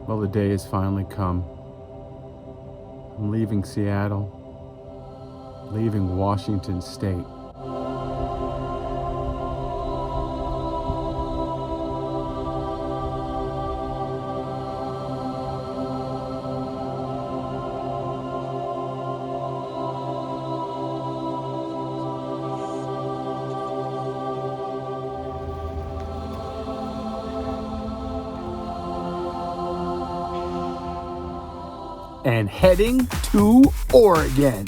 Well, the day has finally come. I'm leaving Seattle, leaving Washington State. And heading to Oregon.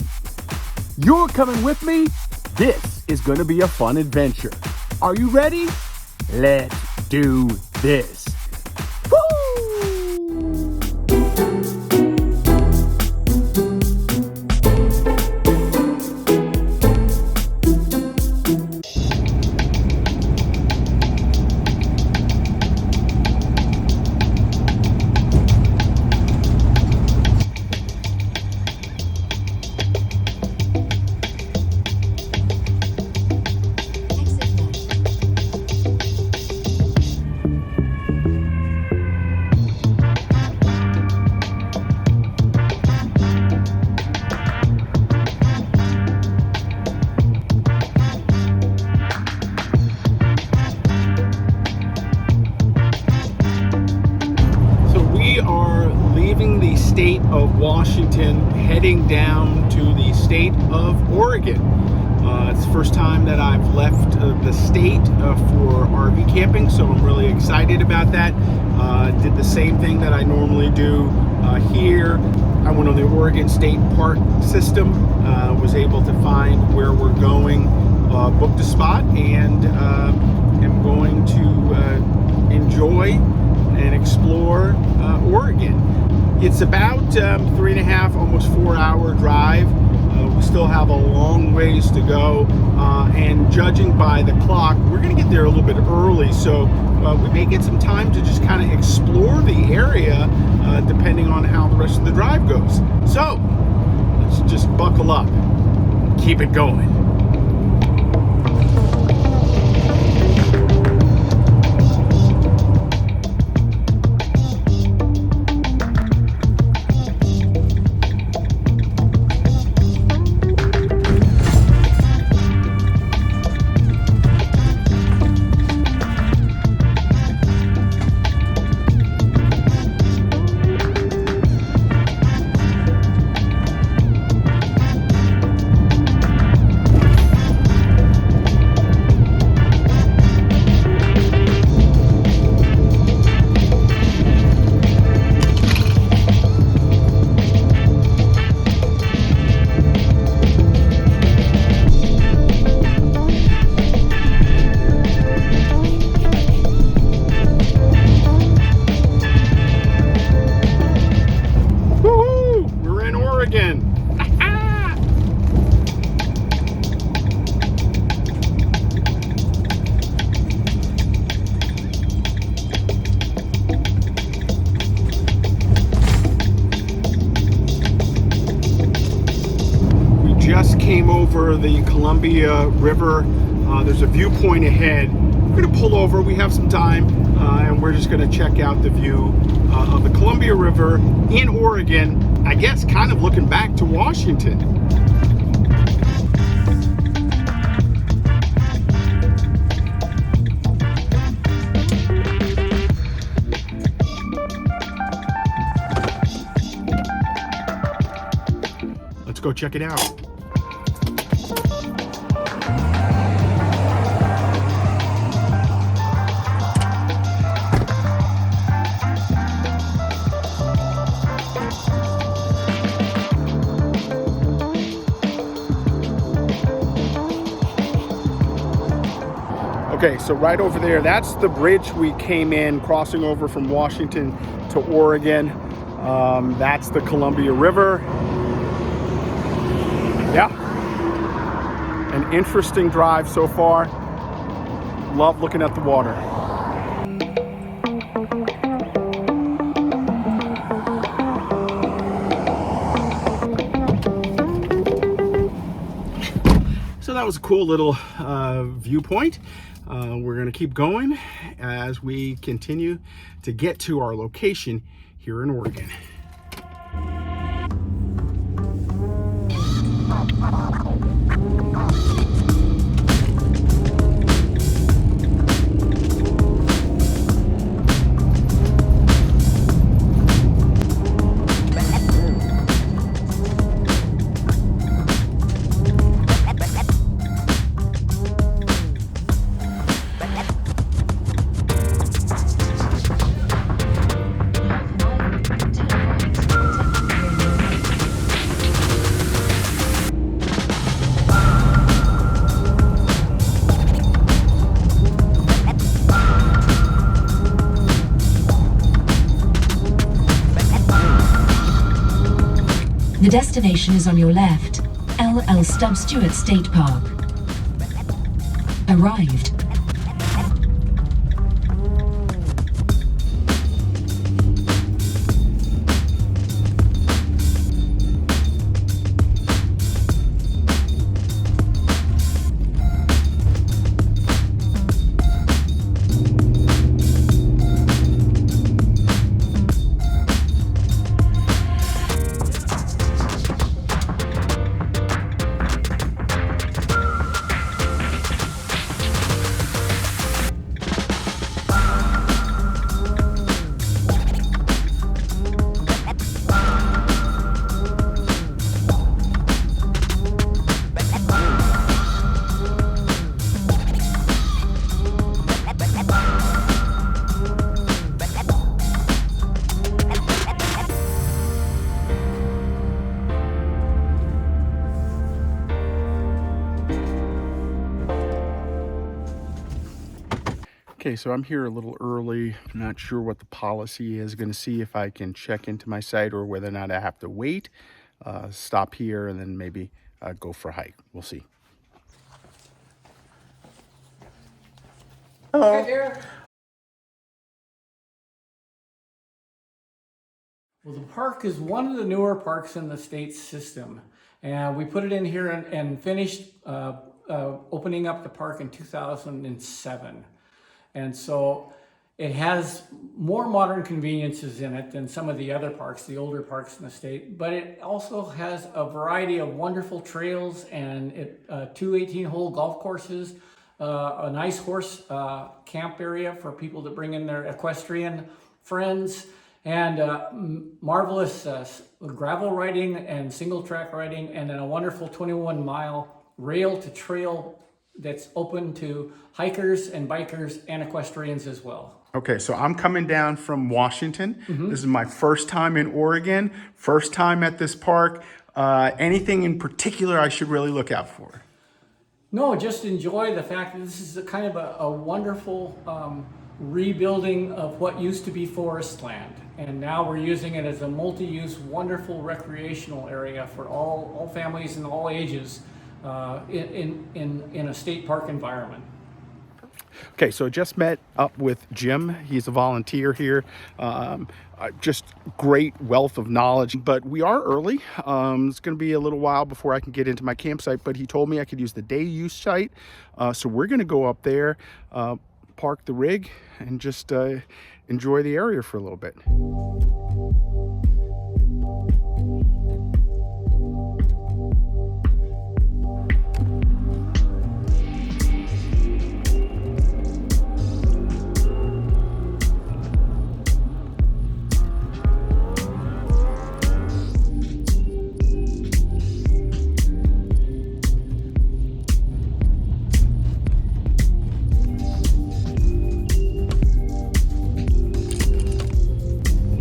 You're coming with me? This is going to be a fun adventure. Are you ready? Let's do this. Woo! State of Washington, heading down to the state of Oregon. It's the first time that I've left the state for RV camping, so I'm really excited about that. Did the same thing that I normally do here. I went on the Oregon State Park system, was able to find where we're going, booked a spot, and am going to enjoy and explore Oregon. It's about 3.5, almost 4-hour drive. We still have a long ways to go, and judging by the clock, we're going to get there a little bit early, so we may get some time to just kind of explore the area, depending on how the rest of the drive goes. So let's just buckle up, keep it going. Came over the Columbia River. There's a viewpoint ahead. We're going to pull over. We have some time, and we're just going to check out the view of the Columbia River in Oregon. I guess kind of looking back to Washington. Let's go check it out. Okay, so right over there, that's the bridge we came in, crossing over from Washington to Oregon. That's the Columbia River. Yeah, an interesting drive so far. Love looking at the water. So that was a cool little viewpoint. We're going to keep going as we continue to get to our location here in Oregon. The destination is on your left, LL Stub Stewart State Park. Arrived. Okay, so I'm here a little early. I'm not sure what the policy is. Going to see if I can check into my site or whether or not I have to wait, stop here, and then maybe go for a hike. We'll see. Hello. Hey, Derek. Well, the park is one of the newer parks in the state system, and we put it in here and finished opening up the park in 2007. And so it has more modern conveniences in it than some of the other parks, the older parks in the state, but it also has a variety of wonderful trails and two 18-hole golf courses, a nice horse camp area for people to bring in their equestrian friends, and marvelous gravel riding and single track riding, and then a wonderful 21-mile rail to trail that's open to hikers and bikers and equestrians as well. Okay, so I'm coming down from Washington. This is my first time in Oregon, first time at this park. Anything in particular I should really look out for? No, just enjoy the fact that this is a kind of a wonderful rebuilding of what used to be forest land. And now we're using it as a multi-use, wonderful recreational area for all families and all ages in a state park environment. Okay, so I just met up with Jim. He's a volunteer here. Just great wealth of knowledge, but we are early. It's going to be a little while before I can get into my campsite, but he told me I could use the day use site. So we're going to go up there, park the rig, and just enjoy the area for a little bit.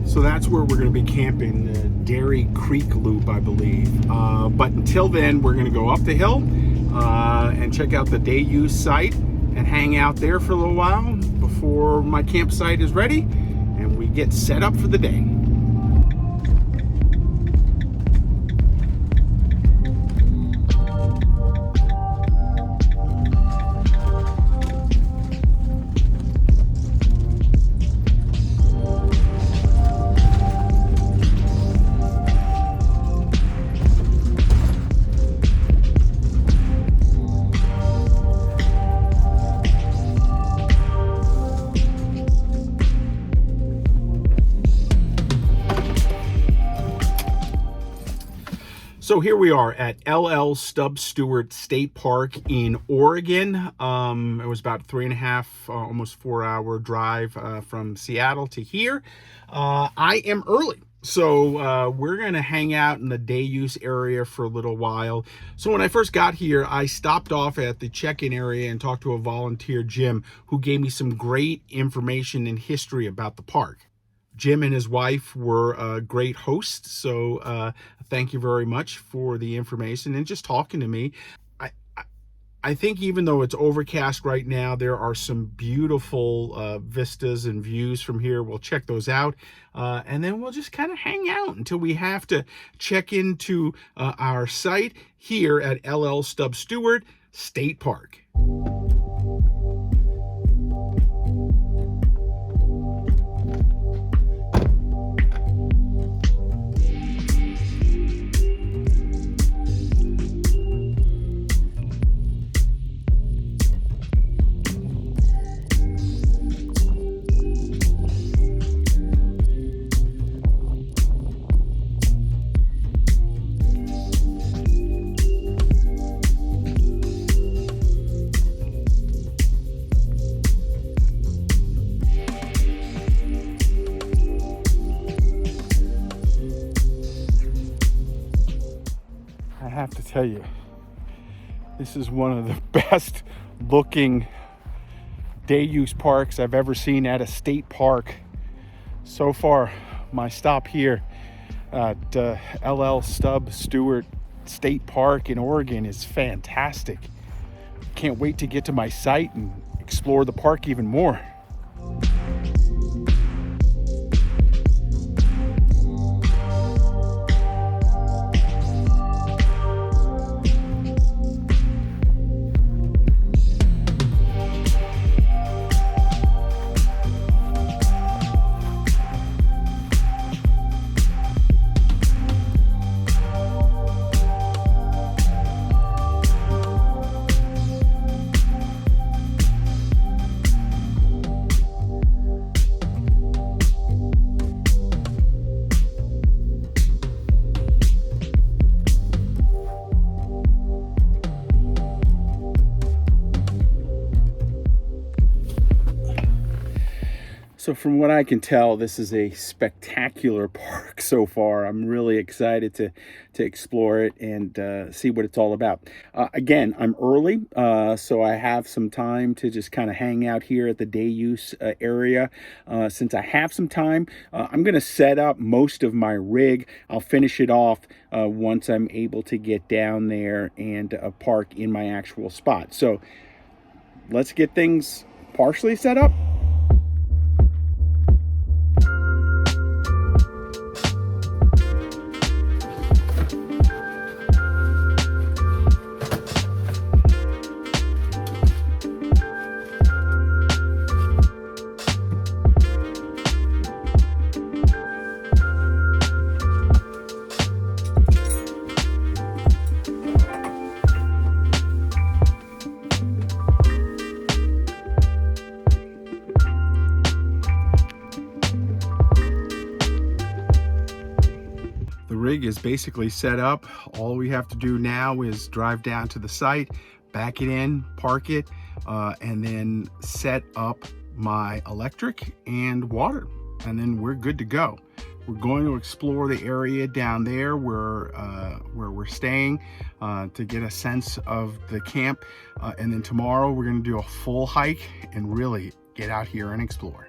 So that's where we're going to be camping, Dairy Creek Loop, I believe. But until then, we're going to go up the hill and check out the day use site and hang out there for a little while before my campsite is ready and we get set up for the day. So here we are at LL Stub Stewart State Park in Oregon. It was about 3.5, almost 4-hour drive from Seattle to here. I am early. So we're going to hang out in the day use area for a little while. So when I first got here, I stopped off at the check-in area and talked to a volunteer, Jim, who gave me some great information and history about the park. Jim and his wife were great hosts, so thank you very much for the information and just talking to me. I think even though it's overcast right now, there are some beautiful vistas and views from here. We'll check those out, and then we'll just kind of hang out until we have to check into our site here at LL Stub Stewart State Park. I have to tell you, this is one of the best looking day use parks I've ever seen at a state park. So far, my stop here at LL Stub Stewart State Park in Oregon is fantastic. Can't wait to get to my site and explore the park even more. So from what I can tell, this is a spectacular park so far. I'm really excited to explore it and see what it's all about. Again, I'm early, so I have some time to just kind of hang out here at the day use area. Since I have some time, I'm going to set up most of my rig. I'll finish it off once I'm able to get down there and park in my actual spot. So let's get things partially set up. Rig is basically set up. All we have to do now is drive down to the site, back it in, park it, and then set up my electric and water, and then we're good to go. We're going to explore the area down there where we're staying to get a sense of the camp, and then tomorrow we're going to do a full hike and really get out here and explore.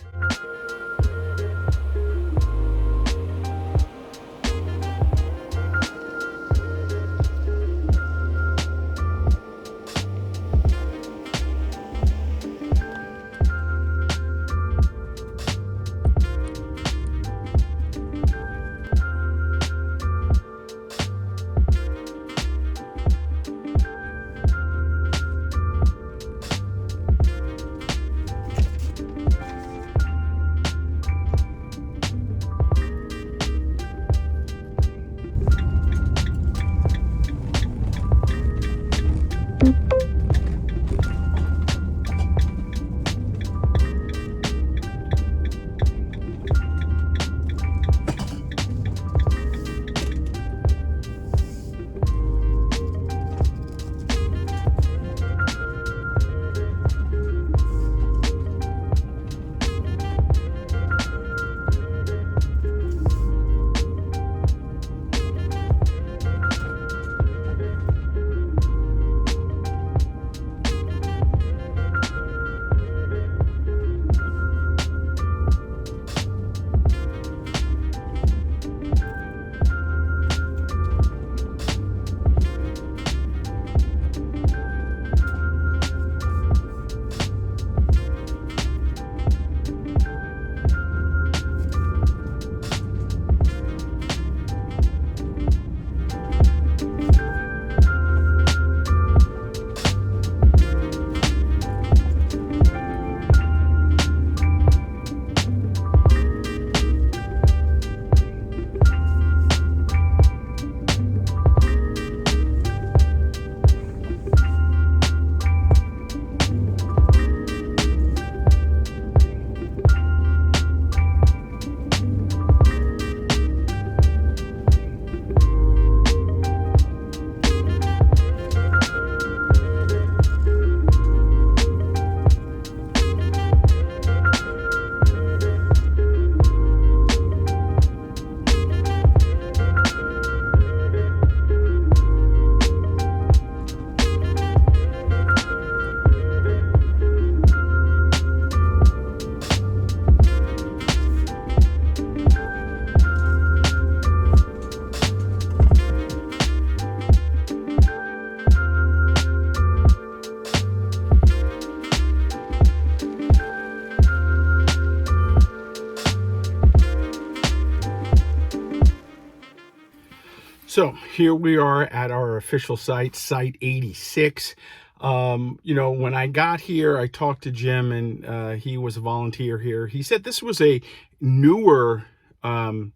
So here we are at our official site, Site 86. You know, when I got here, I talked to Jim, and he was a volunteer here. He said this was a newer, you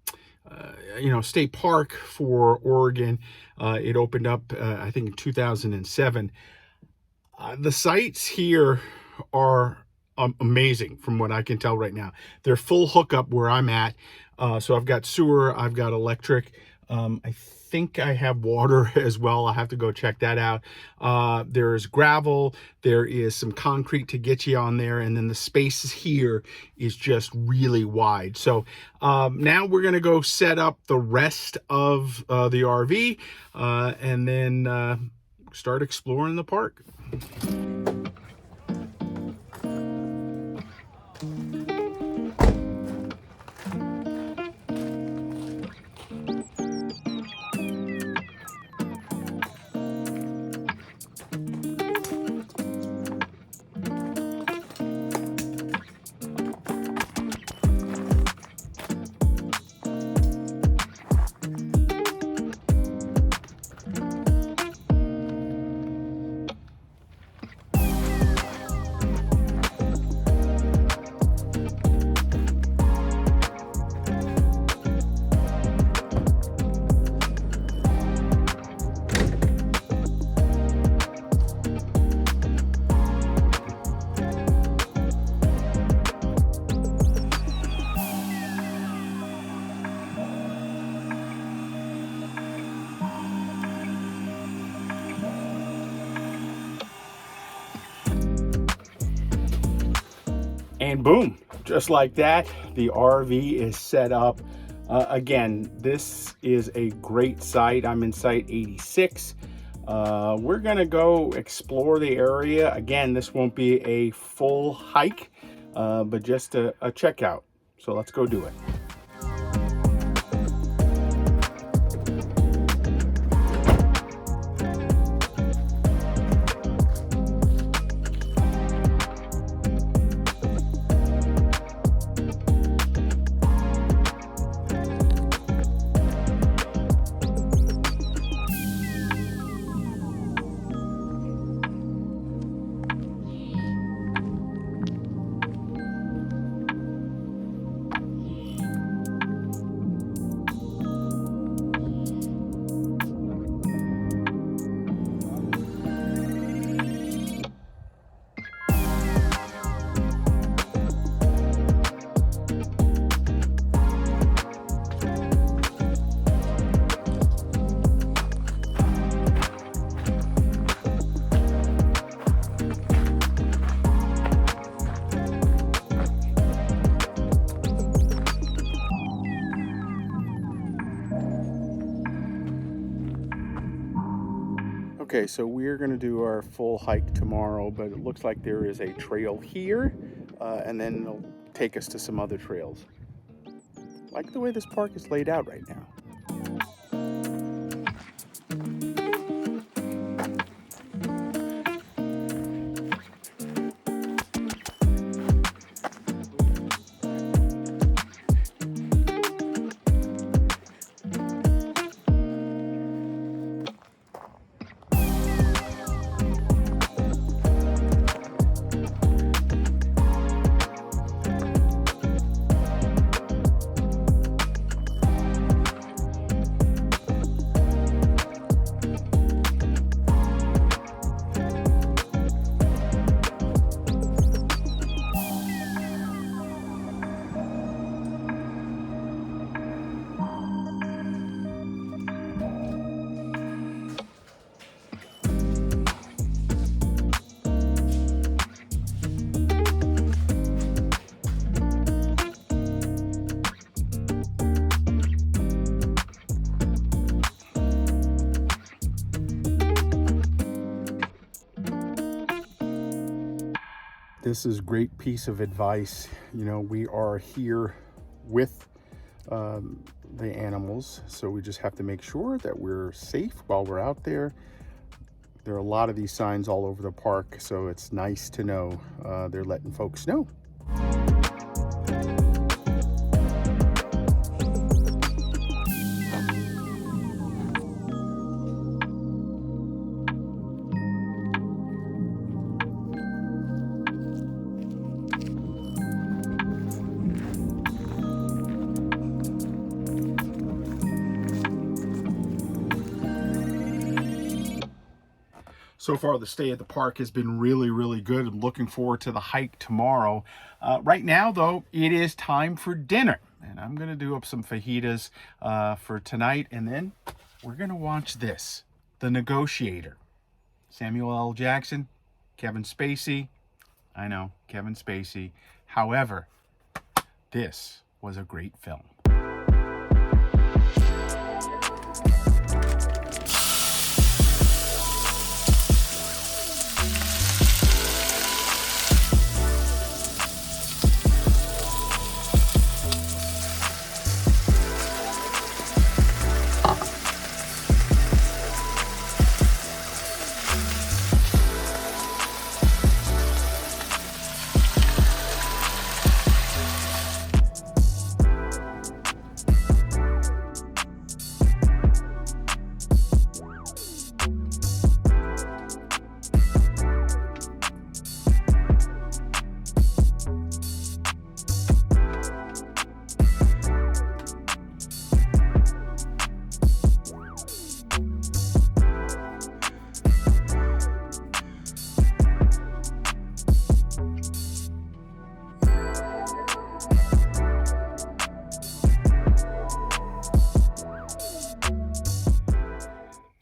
know, state park for Oregon. It opened up, I think, in 2007. The sites here are amazing from what I can tell right now. They're full hookup where I'm at. So I've got sewer, I've got electric. I think I have water as well. I'll have to go check that out. There's gravel, there is some concrete to get you on there, and then the spaces here is just really wide. So now we're gonna go set up the rest of the RV and then start exploring the park. And boom, just like that, the RV is set up. Again, this is a great site. I'm in Site 86. We're gonna go explore the area. Again, this won't be a full hike, but just a checkout. So let's go do it. Okay, so we're going to do our full hike tomorrow, but it looks like there is a trail here, and then it'll take us to some other trails. I like the way this park is laid out right now. This is a great piece of advice. You know, we are here with the animals, so we just have to make sure that we're safe while we're out there. There are a lot of these signs all over the park, so it's nice to know they're letting folks know. So far, the stay at the park has been really, really good. I'm looking forward to the hike tomorrow. Right now, though, it is time for dinner. And I'm going to do up some fajitas for tonight. And then we're going to watch this, The Negotiator. Samuel L. Jackson, Kevin Spacey. I know, Kevin Spacey. However, this was a great film.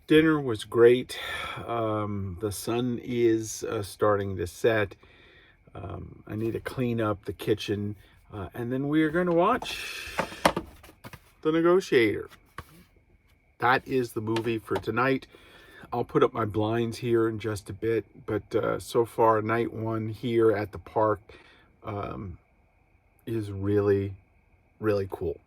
Dinner was great. The sun is starting to set. I need to clean up the kitchen. And then we are going to watch The Negotiator. That is the movie for tonight. I'll put up my blinds here in just a bit. But so far, night one here at the park is really, really cool.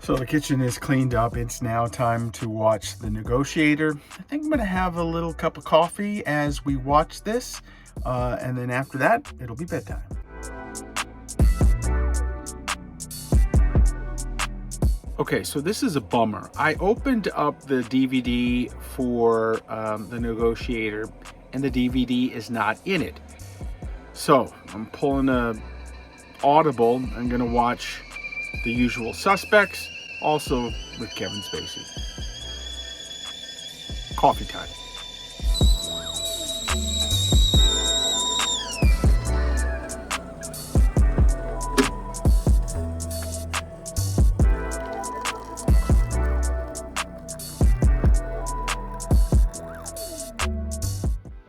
So the kitchen is cleaned up. It's now time to watch The Negotiator. I think I'm going to have a little cup of coffee as we watch this. And then after that, it'll be bedtime. Okay, so this is a bummer. I opened up the DVD for The Negotiator, and the DVD is not in it. So I'm pulling a Audible. I'm going to watch The Usual Suspects, also with Kevin Spacey. Coffee time.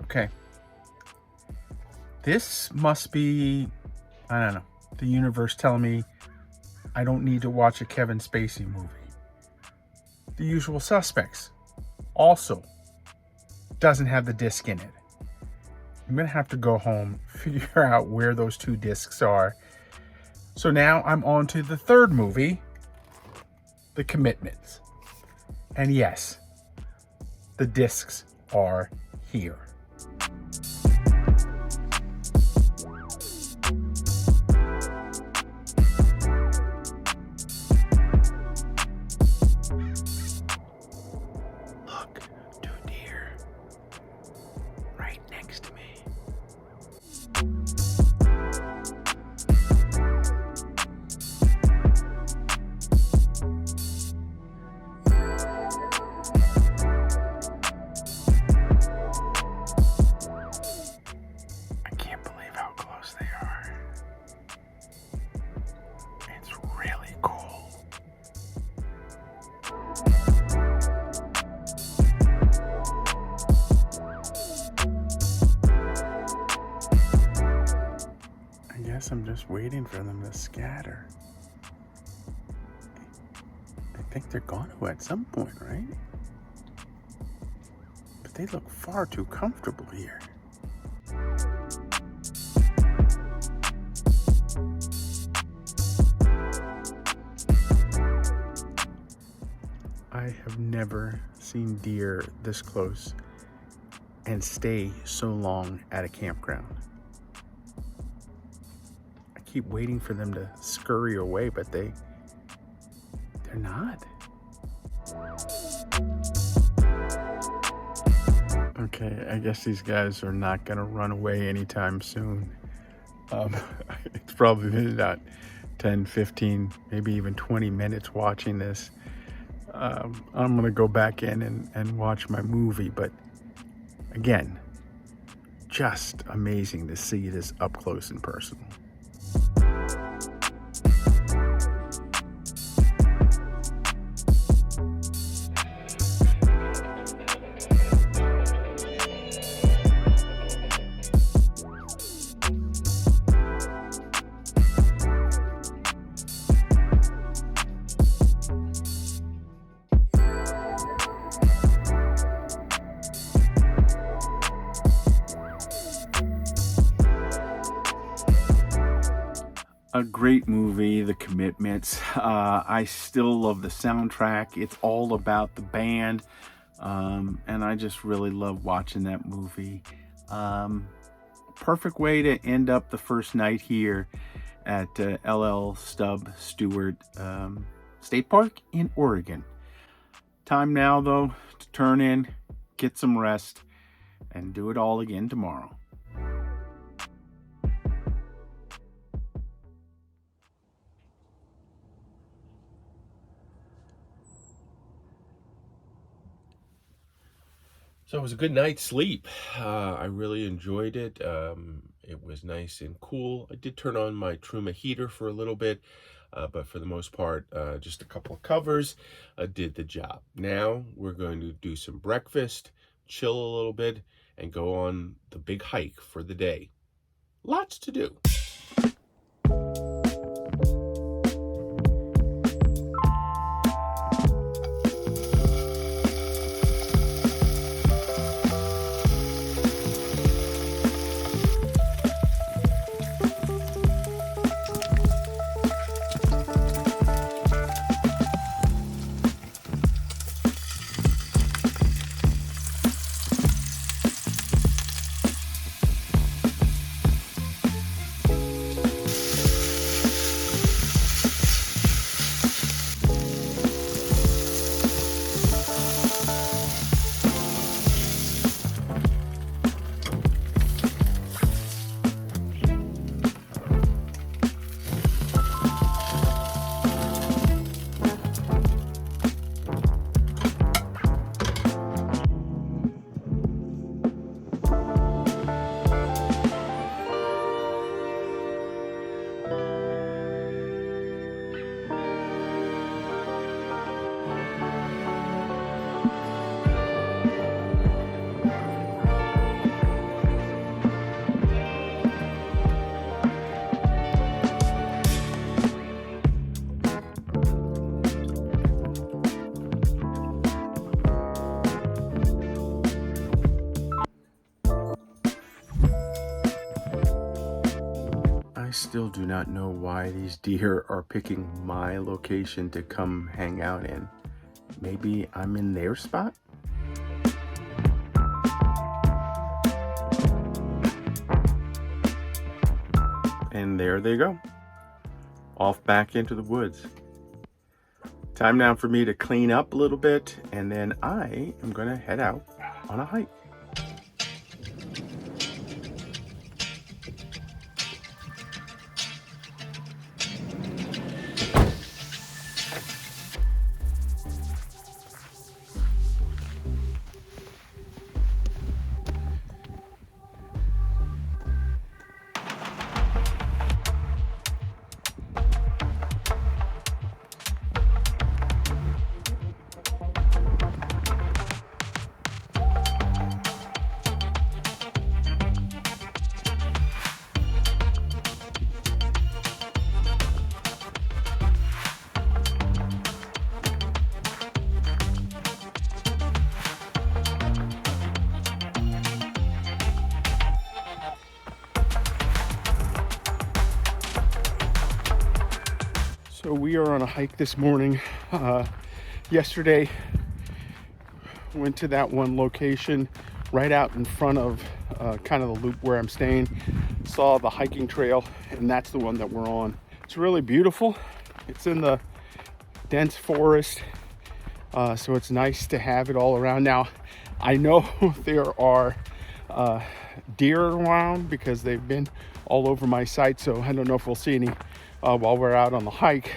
Okay. This must be, I don't know, the universe telling me I don't need to watch a Kevin Spacey movie. The Usual Suspects also doesn't have the disc in it. I'm gonna have to go home, figure out where those two discs are. So now I'm on to the third movie, The Commitments. And yes, the discs are here. I'm just waiting for them to scatter. I think they're going to at some point, right? But they look far too comfortable here. I have never seen deer this close and stay so long at a campground. Keep waiting for them to scurry away, but they're not. Okay, I guess these guys are not gonna run away anytime soon. It's probably been about 10, 15, maybe even 20 minutes watching this. I'm gonna go back in and watch my movie, but again, just amazing to see this up close and personal. A great movie, The Commitments. I still love the soundtrack. It's all about the band, and I just really love watching that movie. Perfect way to end up the first night here at LL Stub Stewart State Park in Oregon. Time now, though, to turn in, get some rest, and do it all again tomorrow. So it was a good night's sleep. I really enjoyed it. It was nice and cool. I did turn on my Truma heater for a little bit, but for the most part, just a couple of covers did the job. Now we're going to do some breakfast, chill a little bit, and go on the big hike for the day. Lots to do. I still do not know why these deer are picking my location to come hang out in. Maybe I'm in their spot? And there they go. Off back into the woods. Time now for me to clean up a little bit, and then I am gonna head out on a hike. So we are on a hike this morning. Yesterday, went to that one location right out in front of kind of the loop where I'm staying. Saw the hiking trail, and that's the one that we're on. It's really beautiful. It's in the dense forest, so it's nice to have it all around. Now, I know there are deer around because they've been all over my site, so I don't know if we'll see any while we're out on the hike.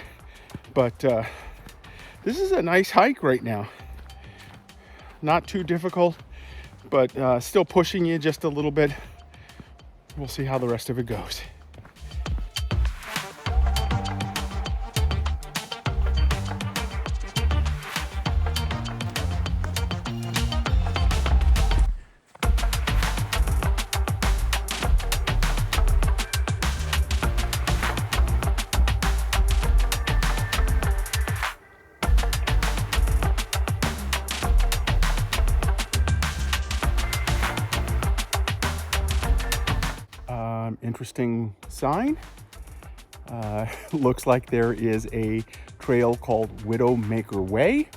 But this is a nice hike right now. Not too difficult, but still pushing you just a little bit. We'll see how the rest of it goes. Interesting sign. Looks like there is a trail called Widowmaker Way.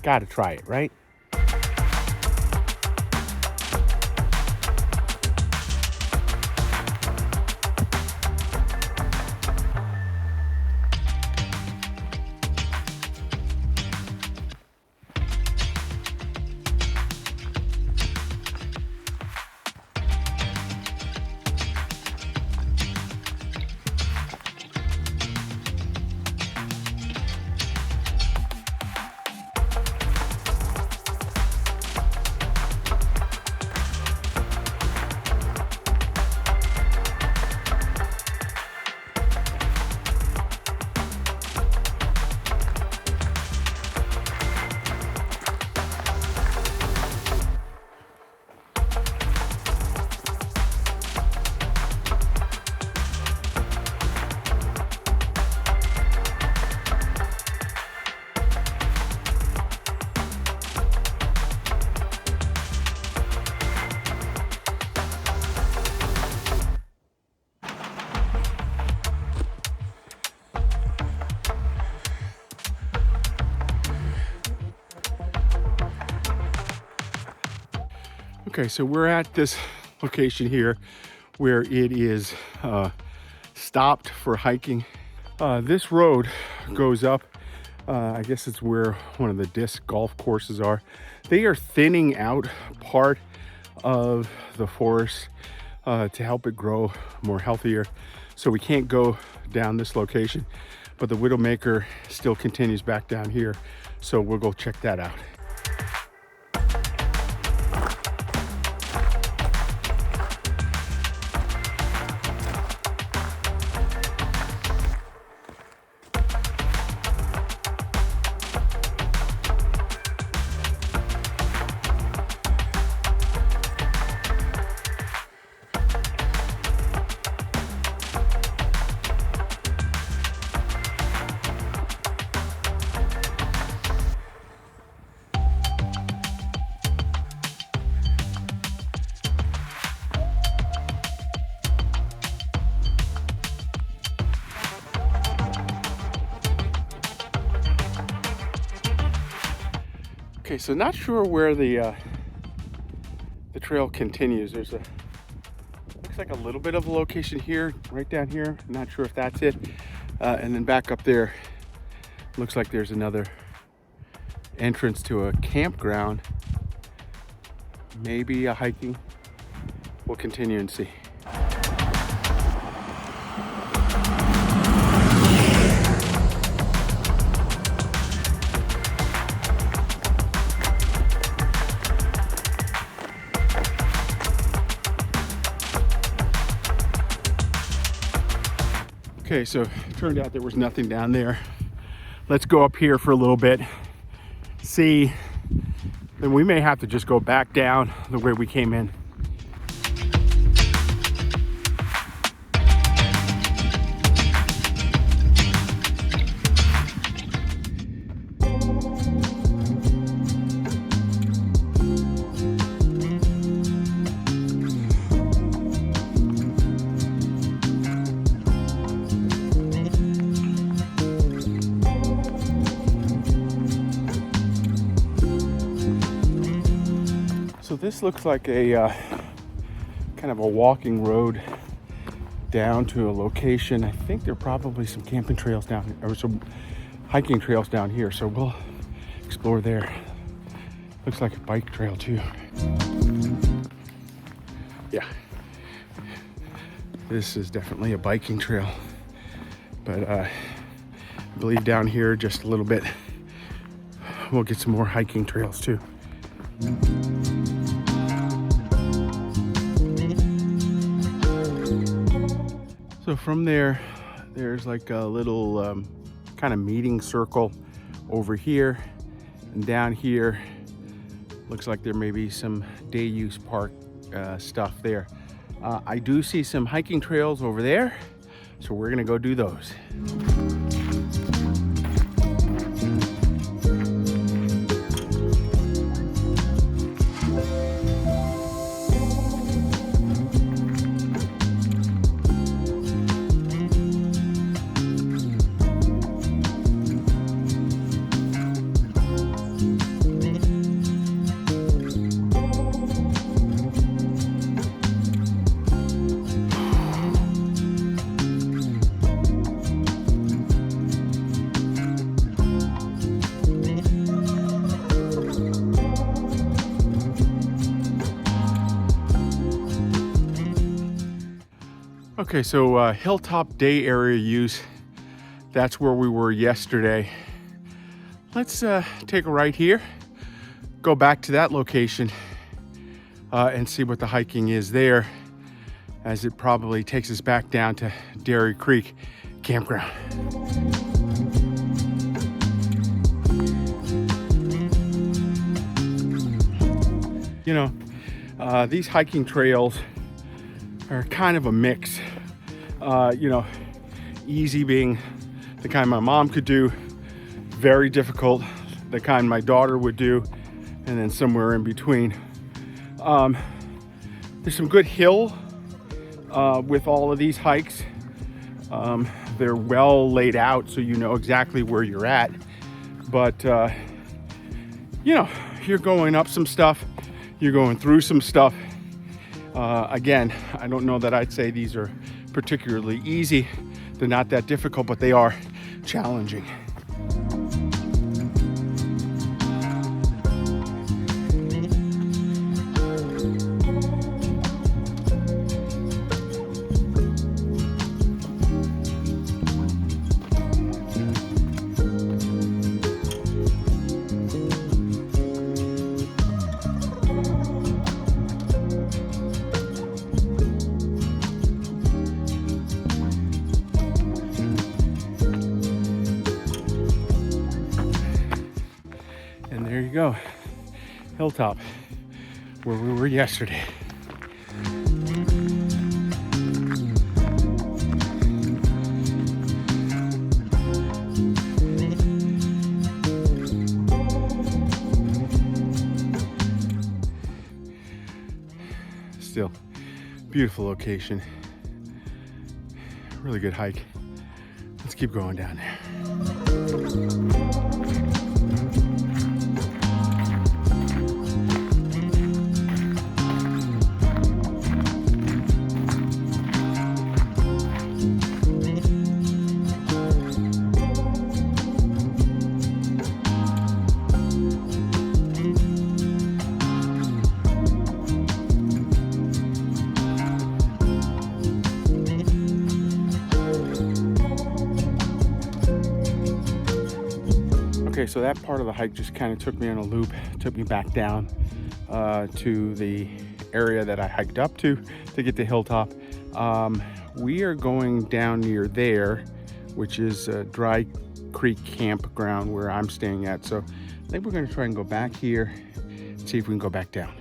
Gotta try it, right? Okay, so we're at this location here where it is stopped for hiking. This road goes up, I guess it's where one of the disc golf courses are. They are thinning out part of the forest to help it grow more healthier. So we can't go down this location, but the Widowmaker still continues back down here. So we'll go check that out. Okay, so not sure where the trail continues. There's looks like a little bit of a location here, right down here. Not sure if that's it. And then back up there, looks like there's another entrance to a campground. Maybe a hiking. We'll continue and see. Okay, so it turned out there was nothing down there. Let's go up here for a little bit, see, then we may have to just go back down the way we came in. So this looks like a kind of a walking road down to a location. I think there are probably some camping trails down here, or some hiking trails down here. So we'll explore there. Looks like a bike trail too. Yeah. This is definitely a biking trail. But I believe down here just a little bit, we'll get some more hiking trails too. So from there, there's like a little kind of meeting circle over here, and down here looks like there may be some day use park stuff there. I do see some hiking trails over there, so we're gonna go do those. Okay, so Hilltop Day Area Use, that's where we were yesterday. Let's take a right here, go back to that location and see what the hiking is there, as it probably takes us back down to Dairy Creek Campground. You know, these hiking trails are kind of a mix. You know, easy being the kind my mom could do, very difficult, the kind my daughter would do, and then somewhere in between. There's some good hill with all of these hikes. They're well laid out, so you know exactly where you're at. But, you know, you're going up some stuff, you're going through some stuff. Again, I don't know that I'd say these are particularly easy. They're not that difficult, but they are challenging. There you go, Hilltop, where we were yesterday. Still, beautiful location, really good hike. Let's keep going down there. Okay, so that part of the hike just kind of took me on a loop, took me back down to the area that I hiked up to get to Hilltop. We are going down near there, which is Dry Creek Campground where I'm staying at. So I think we're going to try and go back here and see if we can go back down.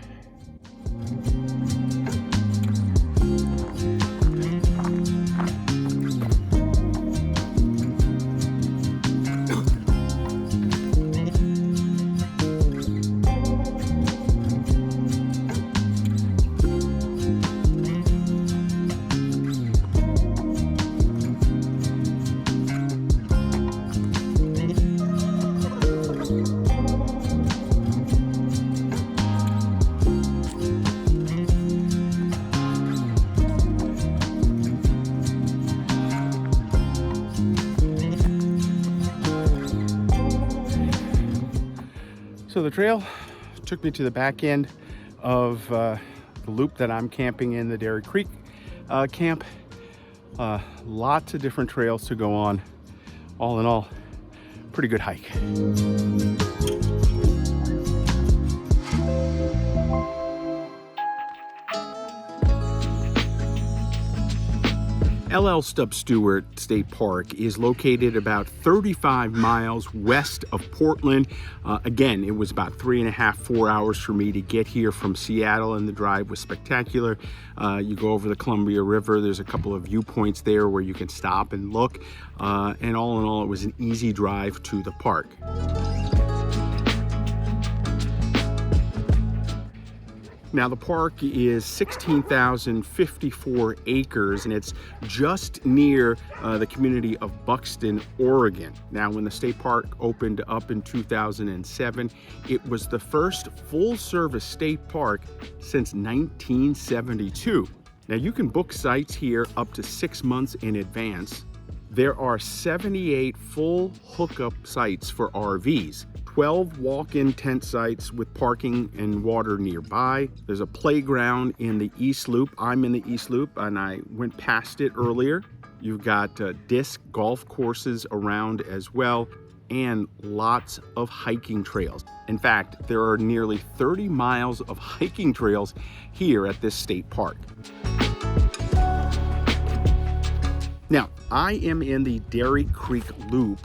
So the trail took me to the back end of the loop that I'm camping in, the Dairy Creek camp. Lots of different trails to go on. All in all, pretty good hike. LL Stub Stewart State Park is located about 35 miles west of Portland. Again, it was about 3.5, 4 hours for me to get here from Seattle, and the drive was spectacular. You go over the Columbia River. There's a couple of viewpoints there where you can stop and look. And all in all, it was an easy drive to the park. Now, the park is 16,054 acres, and it's just near the community of Buxton, Oregon. Now, when the state park opened up in 2007, it was the first full-service state park since 1972. Now, you can book sites here up to 6 months in advance. There are 78 full hookup sites for RVs. 12 walk-in tent sites with parking and water nearby. There's a playground in the East Loop. I'm in the East Loop and I went past it earlier. You've got disc golf courses around as well, and lots of hiking trails. In fact, there are nearly 30 miles of hiking trails here at this state park. Now, I am in the Dairy Creek Loop,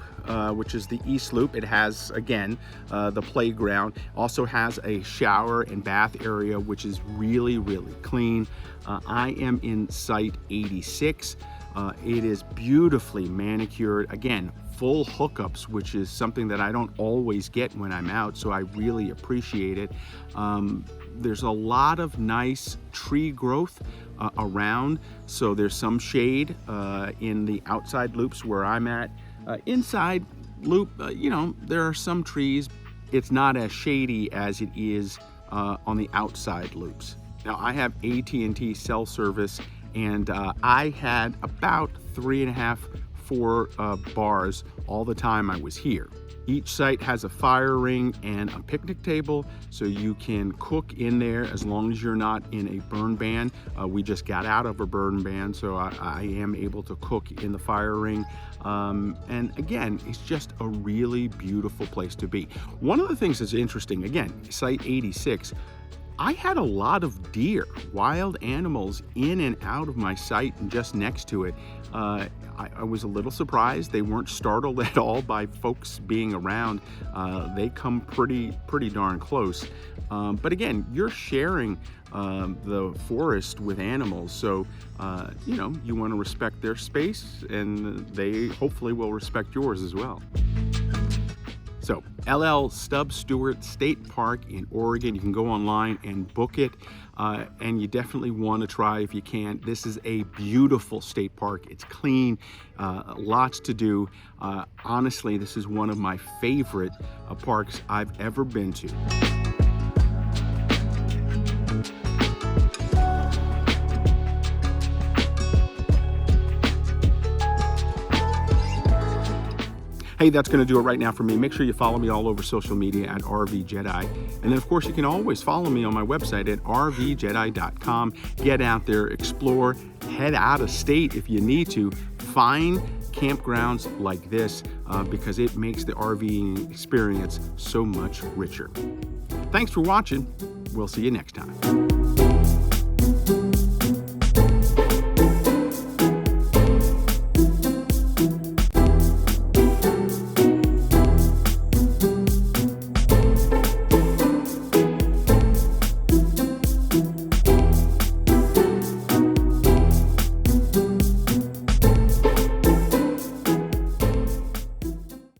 which is the East Loop. It has, again, the playground. Also has a shower and bath area, which is really, really clean. I am in site 86. It is beautifully manicured. Again, full hookups, which is something that I don't always get when I'm out, so I really appreciate it. There's a lot of nice tree growth around, so there's some shade in the outside loops where I'm at. Inside loop, you know, there are some trees. It's not as shady as it is on the outside loops. Now, I have AT&T cell service, and I had about 3.5, 4 bars all the time I was here. Each site has a fire ring and a picnic table, so you can cook in there as long as you're not in a burn ban. We just got out of a burn ban, so I am able to cook in the fire ring. And again, it's just a really beautiful place to be. One of the things that's interesting, again, site 86, I had a lot of deer, wild animals, in and out of my site and just next to it. I was a little surprised. They weren't startled at all by folks being around. They come pretty darn close. But again, you're sharing the forest with animals, so you know, you want to respect their space, and they hopefully will respect yours as well. So, LL Stub Stewart State Park in Oregon. You can go online and book it, and you definitely want to try if you can. This is a beautiful state park. It's clean, lots to do. Honestly, this is one of my favorite parks I've ever been to. Hey, that's going to do it right now for me. Make sure you follow me all over social media at RVJedeye. And then, of course, you can always follow me on my website at rvjedeye.com. Get out there, explore, head out of state if you need to. Find campgrounds like this because it makes the RVing experience so much richer. Thanks for watching. We'll see you next time.